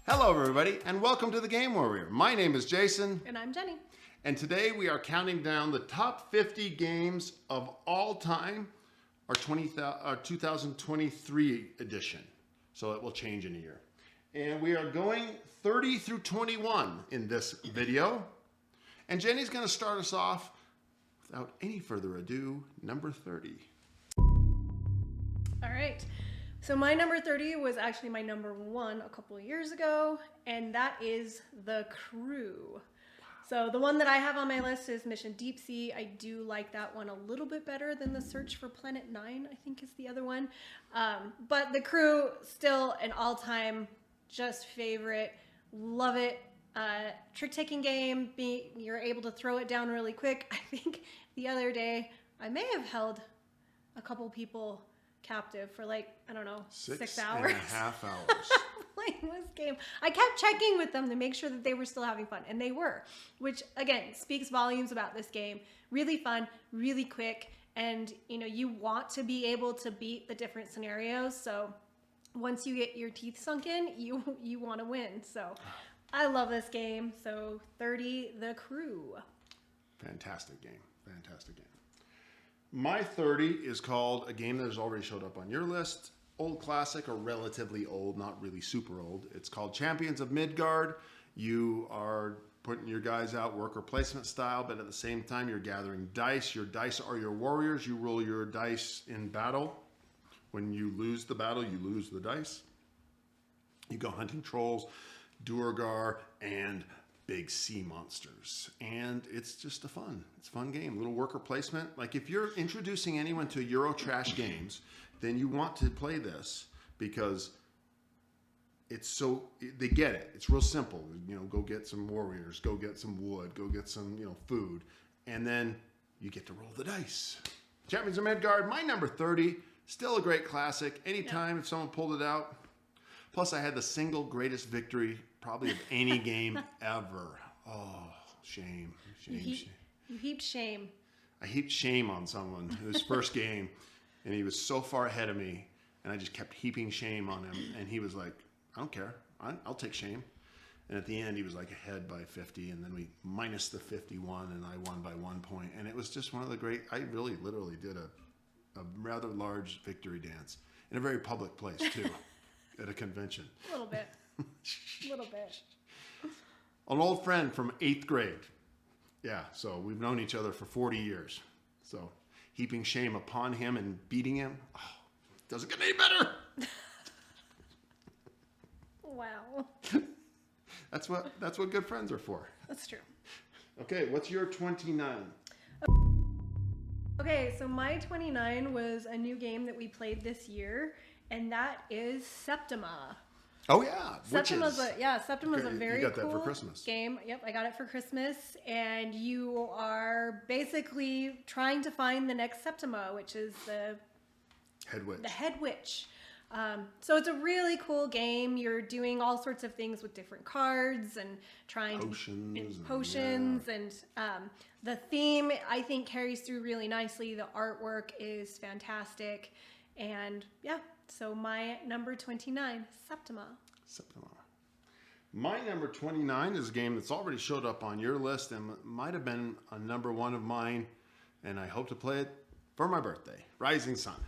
Hello everybody and welcome to the Game Warrior. My name is Jason. And I'm Jenny. And today we are counting down the top 50 games of all time, our 2023 edition. So it will change in a year. And we are going 30 through 21 in this video. And Jenny's going to start us off without any further ado, number 30. All right. So my number 30 was actually my number 1 a couple of years ago, and that is The Crew. So the one that I have on my list is Mission Deep Sea. I do like that one a little bit better than The Search for Planet 9, I think is the other one. But The Crew, still an all-time just favorite. Love it. Trick-taking game. You're able to throw it down really quick. I think the other day I may have held a couple people captive for like, I don't know, 6 hours. 6.5 hours. Playing this game. I kept checking with them to make sure that they were still having fun, and they were, which again speaks volumes about this game. Really fun, really quick, and you want to be able to beat the different scenarios. So once you get your teeth sunk in, you want to win. So I love this game. So 30, The Crew. Fantastic game. Fantastic game. My 30 is called a game that has already showed up on your list. Old classic, or relatively old, not really super old. It's called Champions of Midgard. You are putting your guys out worker placement style, but at the same time you're gathering dice. Your dice are your warriors. You roll your dice in battle. When you lose the battle, you lose the dice. You go hunting trolls, Duergar, and big sea monsters, and it's just it's a fun game. Little worker placement. Like if you're introducing anyone to Euro Trash games, then you want to play this because they get it. It's real simple. Go get some warriors, go get some wood, go get some food, and then you get to roll the dice. Champions of Midgard, my number 30, still a great classic. Anytime if someone pulled it out. Plus, I had the single greatest victory probably of any game ever. Oh, shame. You heaped shame. I heaped shame on someone in his first game, and he was so far ahead of me, and I just kept heaping shame on him, and he was like, I don't care. I'll take shame. And at the end, he was like ahead by 50, and then we minus the 51, and I won by 1 point. And it was just one of the great, I really literally did a rather large victory dance in a very public place, too. At a convention. A little bit. An old friend from 8th grade. Yeah, so we've known each other for 40 years. So heaping shame upon him and beating him, doesn't get any better. Wow. That's what good friends are for. That's true. Okay, what's your 29? Okay, so my 29 was a new game that we played this year, and that is Septima. Oh yeah, Septima's a very you got that cool for Christmas. Game. Yep, I got it for Christmas, and you are basically trying to find the next Septima, which is the head witch. So it's a really cool game. You're doing all sorts of things with different cards and trying potions, and the theme I think carries through really nicely. The artwork is fantastic, and yeah. So my number 29, Septima. My number 29 is a game that's already showed up on your list and might have been a number 1 of mine, and I hope to play it for my birthday, Rising Sun.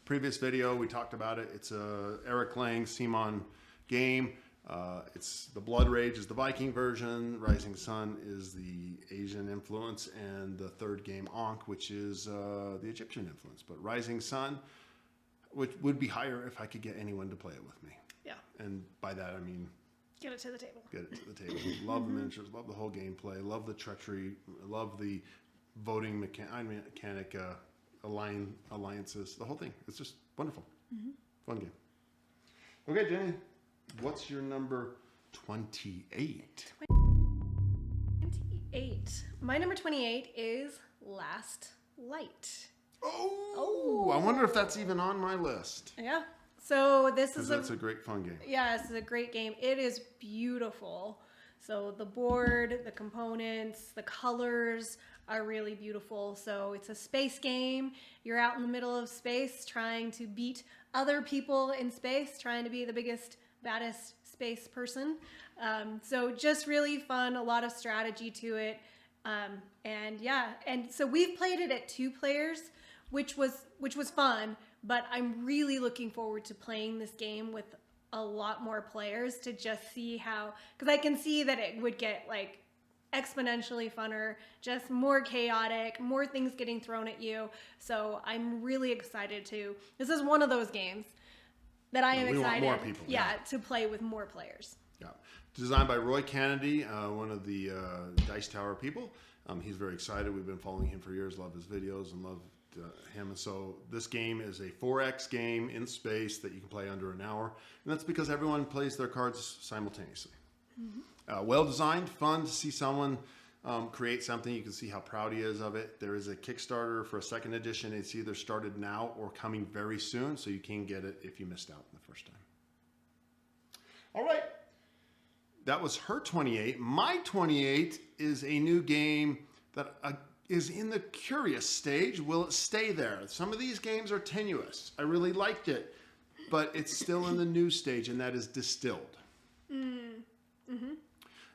Previous video, we talked about it. It's a Eric Lang Simon game. It's the Blood Rage is the Viking version. Rising Sun is the Asian influence, and the third game, Ankh, which is the Egyptian influence. But Rising Sun, which would be higher if I could get anyone to play it with me. Yeah. And by that, I mean... Get it to the table. Love the miniatures, love the whole gameplay, love the treachery, love the voting mechanic, alliances, the whole thing. It's just wonderful. Fun game. Okay, Jenny, what's your number 28? 28. My number 28 is Last Light. Oh, I wonder if that's even on my list. Yeah. So this is that's a great fun game. Yeah, this is a great game. It is beautiful. So the board, the components, the colors are really beautiful. So it's a space game. You're out in the middle of space trying to beat other people in space, trying to be the biggest, baddest space person. So just really fun, a lot of strategy to it. And so we've played it at 2 players, which was fun, but I'm really looking forward to playing this game with a lot more players to just see how, because I can see that it would get like exponentially funner, just more chaotic, more things getting thrown at you. So I'm really excited this is one of those games that I am excited want more people, to play with more players. Yeah. Designed by Roy Kennedy, one of the Dice Tower people. He's very excited. We've been following him for years, love his videos and love him. And so this game is a 4X game in space that you can play under an hour. And that's because everyone plays their cards simultaneously. Mm-hmm. Well designed, fun to see someone create something. You can see how proud he is of it. There is a Kickstarter for a 2nd edition. It's either started now or coming very soon, so you can get it if you missed out the first time. All right. That was her 28. My 28 is a new game that is in the curious stage. Will it stay there? Some of these games are tenuous. I really liked it, but it's still in the new stage, and that is Distilled. Mm-hmm.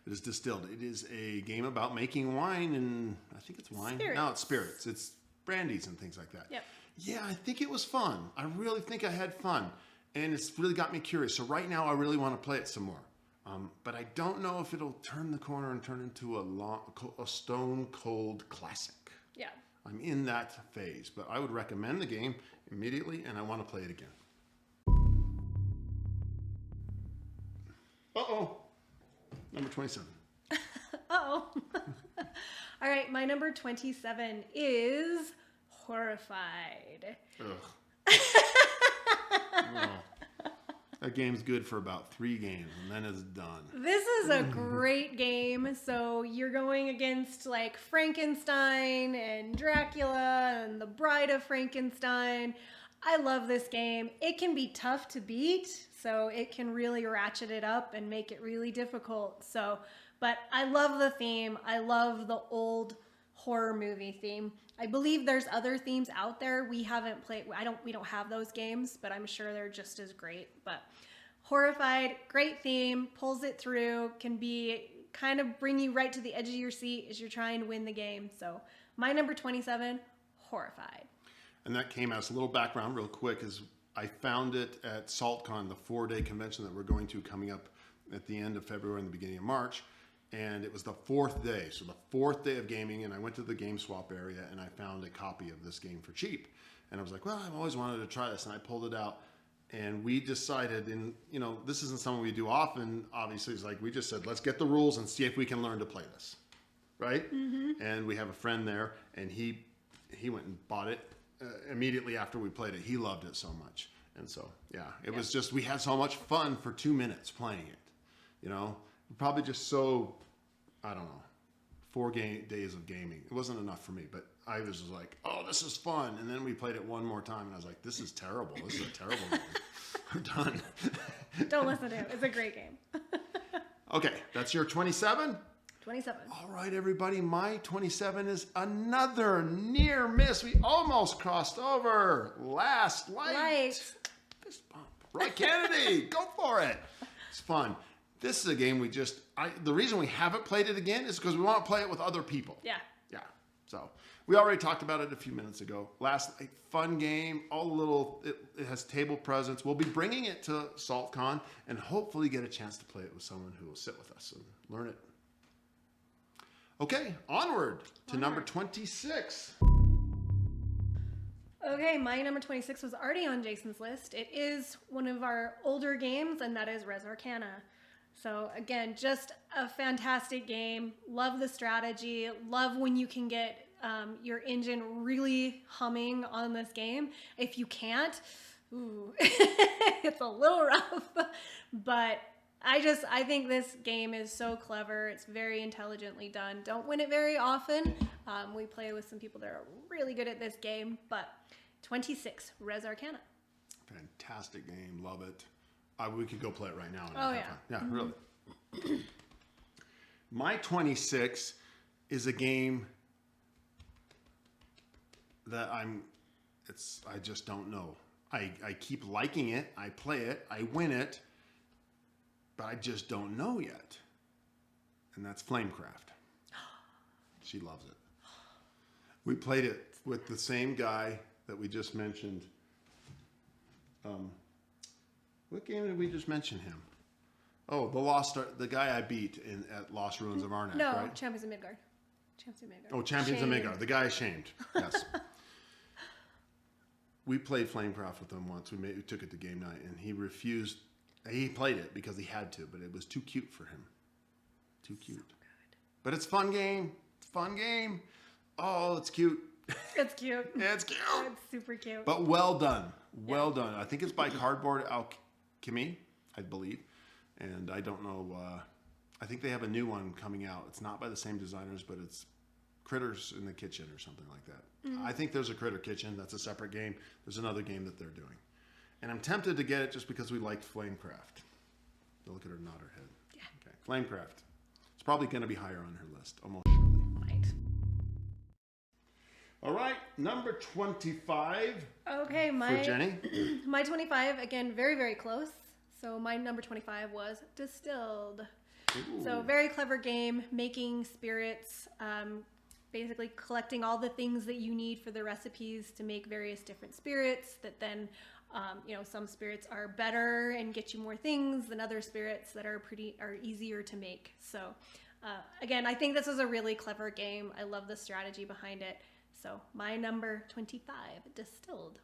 It is Distilled. It is a game about making wine, and I think it's wine. Spirits. No, it's spirits. It's brandies and things like that. Yep. Yeah, I think it was fun. I really think I had fun, and it's really got me curious. So right now, I really want to play it some more. But I don't know if it'll turn the corner and turn into a stone cold classic. Yeah. I'm in that phase, but I would recommend the game immediately, and I want to play it again. Uh-oh. Number 27. Uh-oh. All right, my number 27 is Horrified. Ugh. Oh. That game's good for about 3 games, and then it's done. This is a great game. So you're going against like Frankenstein and Dracula and the Bride of Frankenstein. I love this game. It can be tough to beat, so it can really ratchet it up and make it really difficult. But I love the theme. I love the old horror movie theme. I believe there's other themes out there we haven't played. We don't have those games, but I'm sure they're just as great. But Horrified, great theme, pulls it through, can be kind of bring you right to the edge of your seat as you're trying to win the game. So my number 27, Horrified. And that came as a little background real quick is I found it at SaltCon, the 4-day convention that we're going to coming up at the end of February and the beginning of March. And it was the 4th day, so the 4th day of gaming, and I went to the Game Swap area and I found a copy of this game for cheap. And I was like, well, I've always wanted to try this, and I pulled it out. And we decided, and this isn't something we do often, obviously, it's like we just said, let's get the rules and see if we can learn to play this, right? Mm-hmm. And we have a friend there, and he went and bought it immediately after we played it. He loved it so much. And so, it was just, we had so much fun for 2 minutes playing it, Probably just so, I don't know, 4 days of gaming. It wasn't enough for me, but I was just like, oh, this is fun. And then we played it one more time, and I was like, this is terrible. This is a terrible game. I'm done. Don't listen to him. It's a great game. Okay, that's your 27? 27. All right, everybody. My 27 is another near miss. We almost crossed over. Last light. Fist bump. Roy Kennedy. Go for it. It's fun. This is a game the reason we haven't played it again is because we want to play it with other people. Yeah. Yeah. So we already talked about it a few minutes ago. Last night, fun game, it has table presence. We'll be bringing it to SaltCon and hopefully get a chance to play it with someone who will sit with us and learn it. Okay, onward to number 26. Okay, my number 26 was already on Jason's list. It is one of our older games, and that is Res Arcana. So again, just a fantastic game. Love the strategy. Love when you can get your engine really humming on this game. If you can't, it's a little rough. But I think this game is so clever. It's very intelligently done. Don't win it very often. We play with some people that are really good at this game. But 26, Res Arcana. Fantastic game. Love it. We could go play it right now. And oh, have yeah. fun. Yeah, really. My 26 is a game that I just don't know. I keep liking it. I play it. I win it. But I just don't know yet. And that's Flamecraft. She loves it. We played it with the same guy that we just mentioned. What game did we just mention him? Oh, the guy I beat at Lost Ruins of Arnak, No, right? Champions of Midgard. Champions of Midgard. Oh, Champions of Shamed. Midgard. The guy I shamed. Yes. We played Flamecraft with him once. We took it to game night, and he refused. He played it because he had to, but it was too cute for him. Too cute. So good. But it's a fun game. It's a fun game. Oh, it's cute. It's cute. It's cute. It's super cute. But well done. Well done. I think it's by Cardboard Alchemy, I believe. And I don't know. I think they have a new one coming out. It's not by the same designers, but it's Critters in the Kitchen or something like that. Mm-hmm. I think there's a Critter Kitchen. That's a separate game. There's another game that they're doing. And I'm tempted to get it just because we liked Flamecraft. Look at her nod her head. Yeah. Okay. Flamecraft. It's probably going to be higher on her list, almost surely. Right. All right, number 25. Okay, for Jenny. My 25, again, very, very close. So my number 25 was Distilled. Ooh. So very clever game, making spirits, basically collecting all the things that you need for the recipes to make various different spirits that then, some spirits are better and get you more things than other spirits that are easier to make. So again, I think this is a really clever game. I love the strategy behind it. So my number 25, Distilled.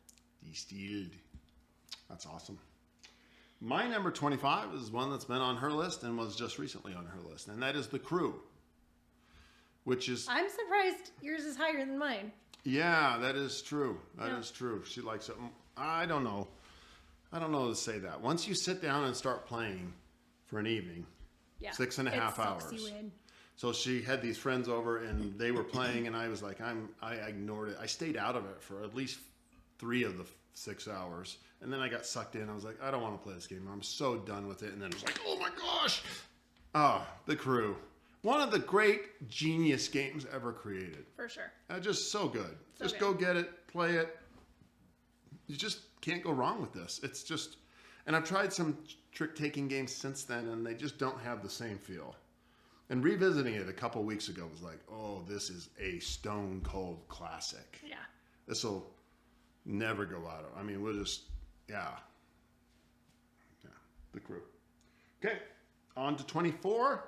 Distilled. That's awesome. My number 25 is one that's been on her list and was just recently on her list, and that is The Crew, which is... I'm surprised yours is higher than mine. Yeah, that is true. That is true. She likes it. I don't know. I don't know to say that. Once you sit down and start playing for an evening, 6.5 hours. You in. So she had these friends over and they were playing, and I was like, I ignored it. I stayed out of it for at least 3 of the 6 hours. And then I got sucked in. I was like, I don't want to play this game. I'm so done with it. And then it was like, oh my gosh. Oh, The Crew. One of the great genius games ever created. For sure. Just so good. So just good. Go get it, play it. You just can't go wrong with this. It's just, and I've tried some trick-taking games since then, and they just don't have the same feel. And revisiting it a couple weeks ago was like, oh, this is a stone-cold classic. Yeah. This will never go out of. I mean, we'll just, yeah. The Crew. Okay, on to 24.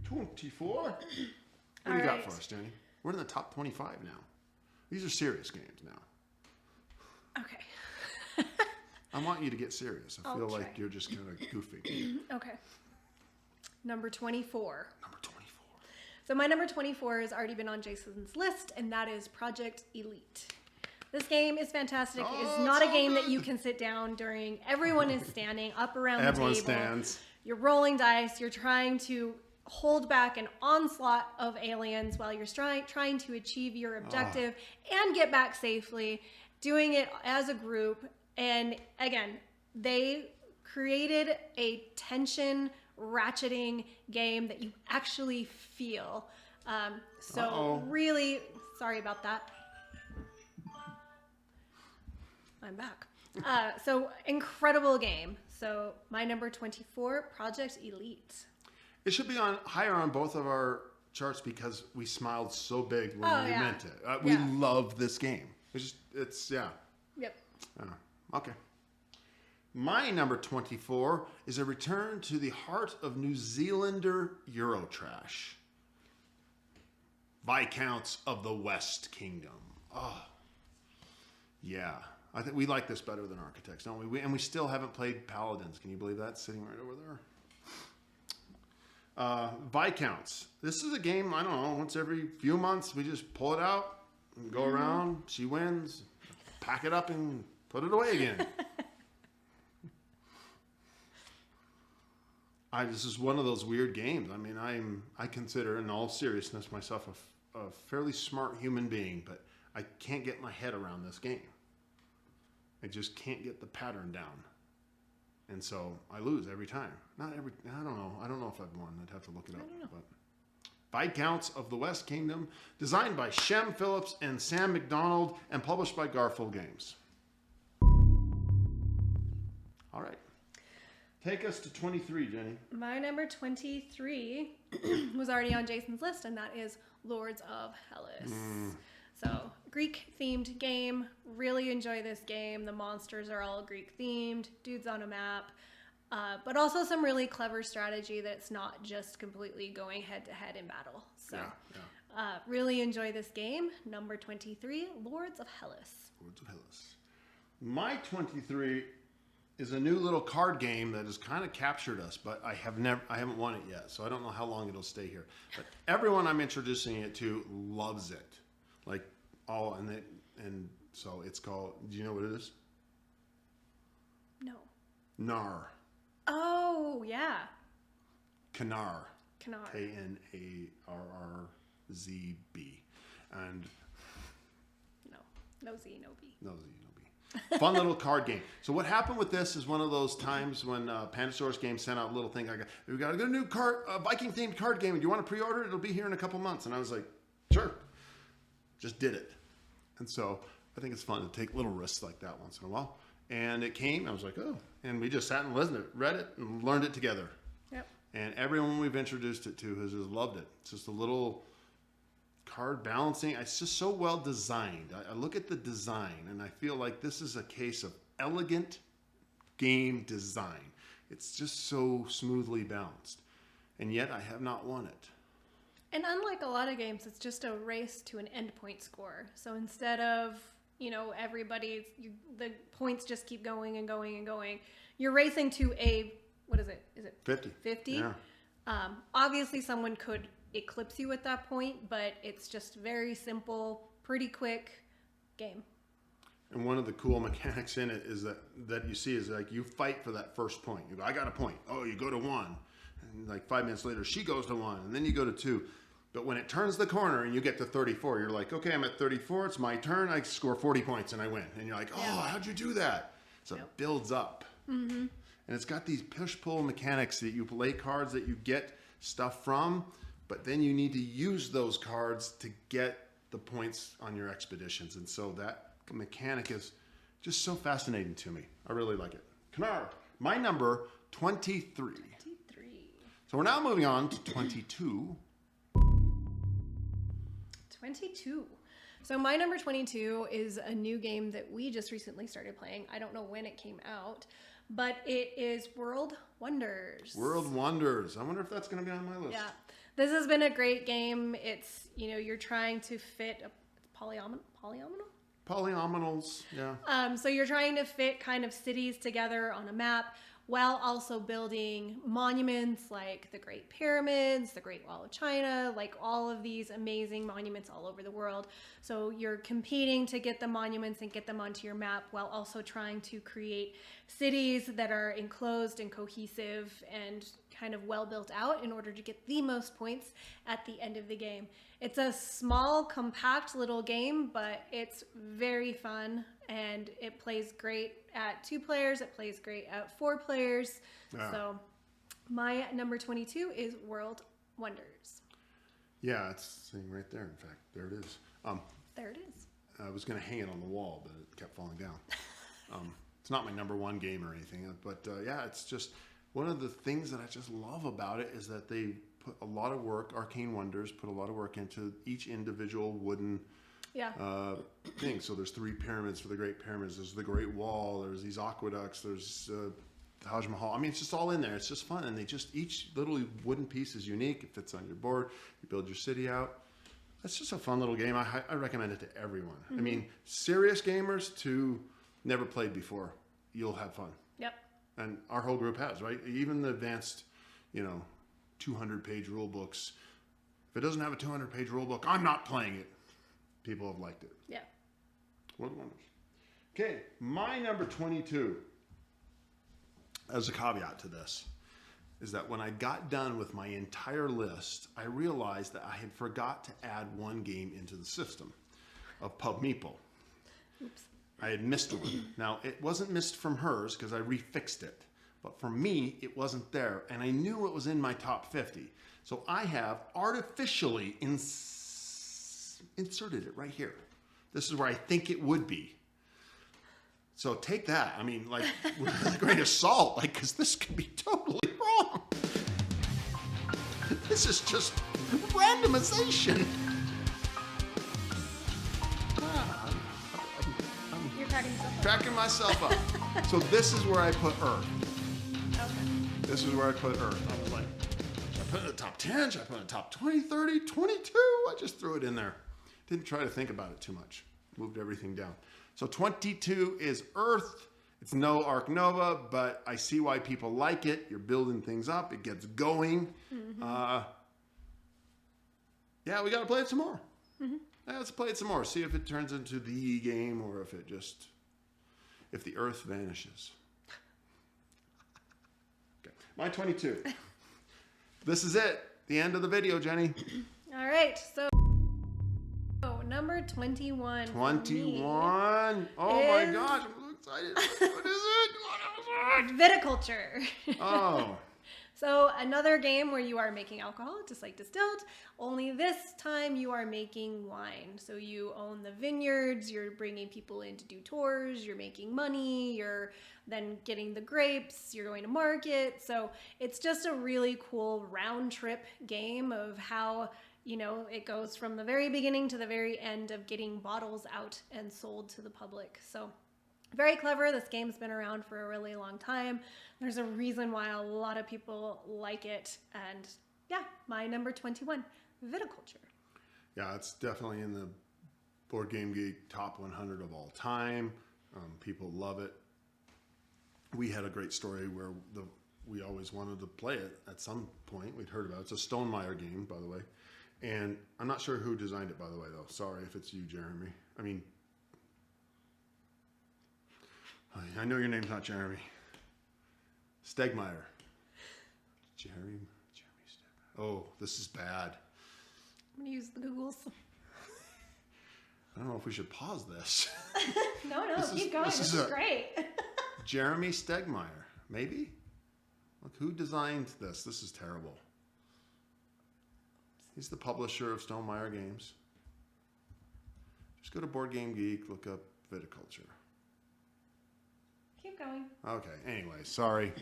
24? What do you got for us, Jenny? We're in the top 25 now. These are serious games now. Okay. I want you to get serious. I feel like you're just kind of goofing. Okay. Number 24. Number 24. So my number 24 has already been on Jason's list, and that is Project Elite. This game is fantastic. It's not a game that you can sit down during. Everyone is standing up around the table. Everyone stands. You're rolling dice. You're trying to hold back an onslaught of aliens while you're trying to achieve your objective and get back safely, doing it as a group. And again, they created a tension ratcheting game that you actually feel. Really sorry about that. I'm back. So incredible game. So my number 24, Project Elite. It should be higher on both of our charts because we smiled so big when we meant it. We love this game. Yep. Okay. My number 24 is a return to the heart of New Zealander Eurotrash. Viscounts of the West Kingdom. Oh, yeah. I think we like this better than Architects, don't we? And we still haven't played Paladins. Can you believe that? Sitting right over there. Viscounts. This is a game, I don't know, once every few months we just pull it out and go around. She wins. Pack it up and put it away again. This is one of those weird games. I mean, I consider, in all seriousness, myself a fairly smart human being, but I can't get my head around this game. I just can't get the pattern down. And so I lose every time. Not every. I don't know. I don't know if I've won. I'd have to look it up. I don't know. But Viscounts of the West Kingdom, designed by Shem Phillips and Sam McDonald, and published by Garfield Games. All right. Take us to 23, Jenny. My number 23 was already on Jason's list, and that is Lords of Hellas. So, Greek-themed game. Really enjoy this game. The monsters are all Greek-themed. Dudes on a map. But also some really clever strategy that's not just completely going head-to-head in battle. So, really enjoy this game. Number 23, Lords of Hellas. Lords of Hellas. My 23 is a new little card game that has kind of captured us, but I haven't won it yet, so I don't know how long it'll stay here. But everyone I'm introducing it to loves it. Like, and so it's called, do you know what it is? No. Nar. Oh, yeah. Knar. Knar. Knarrzb. And No Z, no B. no Z, no B. Fun little card game. So what happened with this is one of those times when Pandasaurus Games sent out a little thing. We got a new Viking-themed card game. Do you want to pre-order it? It'll be here in a couple months. And I was like, sure. Just did it. And so I think it's fun to take little risks like that once in a while. And it came. I was like, oh. And we just sat and listened to it, read it, and learned it together. Yep. And everyone we've introduced it to has just loved it. It's just a little card balancing. It's just so well designed. I look at the design and I feel like this is a case of elegant game design. It's just so smoothly balanced. And yet I have not won it. And unlike a lot of games, it's just a race to an endpoint score. So instead of, the points just keep going and going and going, you're racing to what is it? Is it 50? 50? Yeah. Obviously someone could eclipse you at that point, but it's just very simple, pretty quick game. And one of the cool mechanics in it is that you see is like you fight for that first point. You go, I got a point. Oh, you go to 1. And like 5 minutes later, she goes to 1. And then you go to 2. But when it turns the corner and you get to 34, you're like, okay, I'm at 34. It's my turn. I score 40 points and I win. And you're like, oh, how'd you do that? So it builds up. Mm-hmm. And it's got these push-pull mechanics that you play cards that you get stuff from, but then you need to use those cards to get the points on your expeditions. And so that mechanic is just so fascinating to me. I really like it. Knar, my number 23. 23. So we're now moving on to 22. 22. So my number 22 is a new game that we just recently started playing. I don't know when it came out, but it is World Wonders. World Wonders. I wonder if that's going to be on my list. Yeah. This has been a great game. It's, you're trying to fit a polyomino? Polyominoals, yeah. So you're trying to fit kind of cities together on a map while also building monuments like the Great Pyramids, the Great Wall of China, like all of these amazing monuments all over the world. So you're competing to get the monuments and get them onto your map while also trying to create cities that are enclosed and cohesive and kind of well built out in order to get the most points at the end of the game. It's a small, compact little game, but it's very fun and it plays great at 2 players. It plays great at 4 players. Yeah. So my number 22 is World Wonders. Yeah, it's sitting right there. In fact, there it is. There it is. I was going to hang it on the wall, but it kept falling down. It's not my number 1 game or anything, but yeah, it's just one of the things that I just love about it is that they put a lot of work, Arcane Wonders put a lot of work into each individual wooden thing. So there's 3 pyramids for the Great Pyramids. There's the Great Wall. There's these aqueducts. There's Taj Mahal. I mean, it's just all in there. It's just fun. And each little wooden piece is unique. It fits on your board. You build your city out. It's just a fun little game. I recommend it to everyone. Mm-hmm. I mean, serious gamers to never played before. You'll have fun. Yep. And our whole group has, right? Even the advanced, 200-page rule books. If it doesn't have a 200-page rule book, I'm not playing it. People have liked it. Yeah. World Wonders. Okay, my number 22, as a caveat to this, is that when I got done with my entire list, I realized that I had forgot to add one game into the system of Pub Meeple. Oops. I had missed one. Now, it wasn't missed from hers because I refixed it, But for me, it wasn't there. And I knew it was in my top 50. So I have artificially inserted it right here. This is where I think it would be. So take that. I mean, like, with a grain of salt, like, because this could be totally wrong. This is just randomization. You're cracking yourself up. Cracking myself up. So this is where I put Earth. Okay. This is where I put Earth. I was like, should I put it in the top 10? Should I put it in the top 20, 30, 22? I just threw it in there. Didn't try to think about it too much. Moved everything down. So 22 is Earth. It's no Ark Nova, but I see why people like it. You're building things up. It gets going. Yeah, we got to play it some more. Yeah, let's play it some more. See if it turns into the game or if it just, if the Earth vanishes. Okay, my 22. This is it. The end of the video, Jenny. All right. So number 21. 21. Oh my gosh, I'm so excited. What is it? What is it? Viticulture. Oh. So another game where you are making alcohol, just like distilled, only this time you are making wine. So you own the vineyards, you're bringing people in to do tours, you're making money, you're then getting the grapes, you're going to market. So it's just a really cool round trip game of how, you know, it goes from the very beginning to the very end of getting bottles out and sold to the public. So very clever. This game's been around for a really long time. There's a reason why a lot of people like it. And yeah, my number 21, viticulture. Yeah, it's definitely in the Board Game Geek top 100 of all time. People love it. We had a great story where we always wanted to play it at some point. We'd heard about it. It's a Stonemaier game, by the way. And I'm not sure who designed it, by the way, though. Sorry if it's you, Jeremy. I mean, I know your name's not Jeremy. Stegmaier. Jeremy Stegmaier. Oh, this is bad. I'm going to use the Googles. I don't know if we should pause this. No, keep going. This is great. Jeremy Stegmaier. Maybe? Look, who designed this? This is terrible. He's the publisher of Stonemaier games. Just go to Board Game Geek, look up viticulture. Keep going. Okay, anyway, sorry.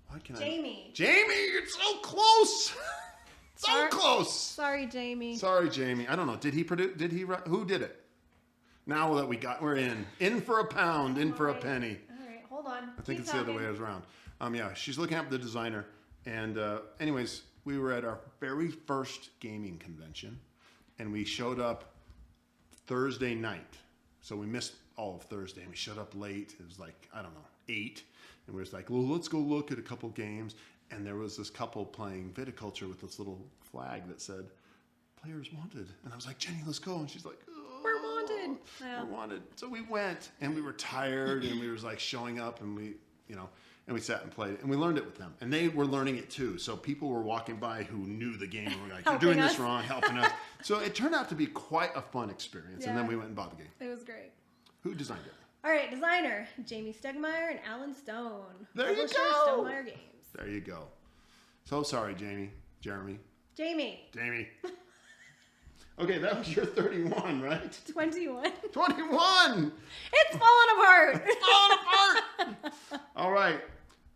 Why can Jamie. Jamie, you're so close! Close! Sorry, Jamie. Sorry, Jamie. I don't know. Did he produce? Who did it? Now that we're in. In for a pound, in for a penny. All right, hold on. I think it's the other way around. Yeah, she's looking up the designer. And anyways, we were at our very first gaming convention, and we showed up Thursday night. So we missed all of Thursday, and we showed up late. It was like, I don't know, 8. And we were like, well, let's go look at a couple games. And there was this couple playing viticulture with this little flag that said, players wanted. And I was like, Jenny, let's go. And she's like, oh, We're wanted. Yeah. We're wanted. So we went, and we were tired, and we was like showing up, and we sat and played it, and we learned it with them. And they were learning it too. So people were walking by who knew the game and were like, you're doing this wrong, helping us. So it turned out to be quite a fun experience. Yeah. And then we went and bought the game. It was great. Who designed it? All right, designer, Jamie Stegmaier and Alan Stone. There you Publisher, go. Stonemaier Games. There you go. So sorry, Jeremy. Jamie. Okay, that was your 31, right? 21. 21! It's falling apart. Falling apart! All right.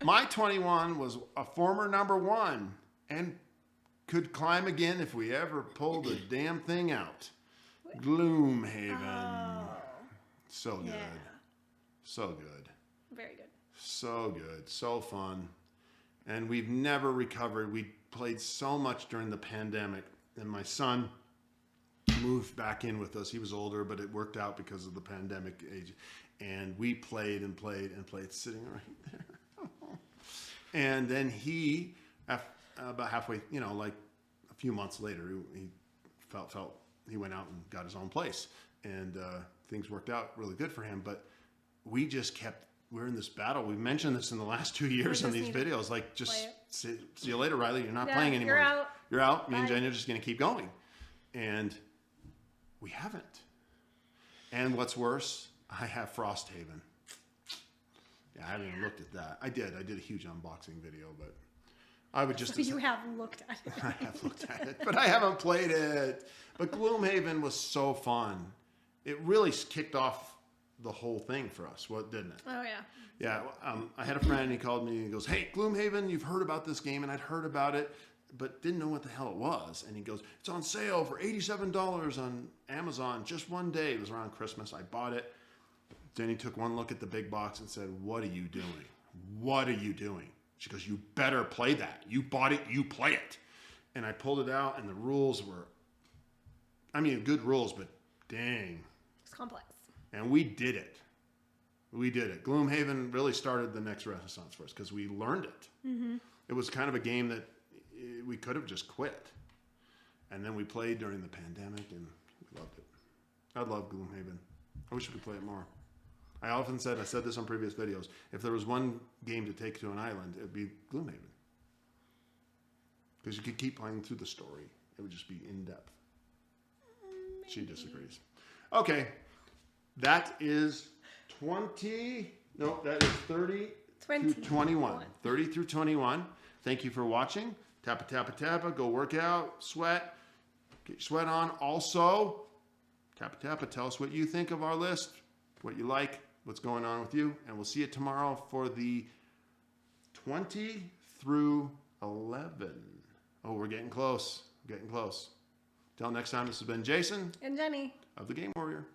My 21 was a former number 1 and could climb again if we ever pulled the damn thing out. Gloomhaven. Oh. So good. Yeah. So good. Very good. So good. So fun. And we've never recovered. We played so much during the pandemic. And my son moved back in with us. He was older, but it worked out because of the pandemic age. And we played and played and played, sitting right there. And then he, about halfway, like a few months later, he felt he went out and got his own place. And things worked out really good for him. But we just we're in this battle. We've mentioned this in the last 2 years on these videos. Like, just see you later, Riley. You're not playing anymore. You're out. You're out. Me Bye. and Jenny are just going to keep going. And we haven't. And what's worse, I have Frosthaven. Yeah, I haven't even looked at that. I did a huge unboxing video, but I would just... So you have looked at it. I have looked at it, but I haven't played it. But Gloomhaven was so fun. It really kicked off the whole thing for us, didn't it? Oh, yeah. Yeah, I had a friend, and he called me, and he goes, hey, Gloomhaven, you've heard about this game, and I'd heard about it, but didn't know what the hell it was. And he goes, it's on sale for $87 on Amazon just one day. It was around Christmas. I bought it. Jenny took one look at the big box and said, what are you doing? What are you doing? She goes, you better play that. You bought it, you play it. And I pulled it out, and the rules were, good rules, but dang. It's complex. And we did it. We did it. Gloomhaven really started the next renaissance for us because we learned it. Mm-hmm. It was kind of a game that we could have just quit. And then we played during the pandemic, and we loved it. I love Gloomhaven. I wish we could play it more. I said this on previous videos, if there was one game to take to an island, it would be Gloomhaven. Because you could keep playing through the story. It would just be in-depth. She disagrees. Okay. That is 30 through 21. 30 through 21. Thank you for watching. Tappa, tappa, tappa. Go work out. Sweat. Get your sweat on. Also, tappa, tappa. Tell us what you think of our list. What you like. What's going on with you. And we'll see you tomorrow for the 20 through 11. Oh, we're getting close. Getting close. Till next time, this has been Jason. And Jenny. Of the Game Warrior.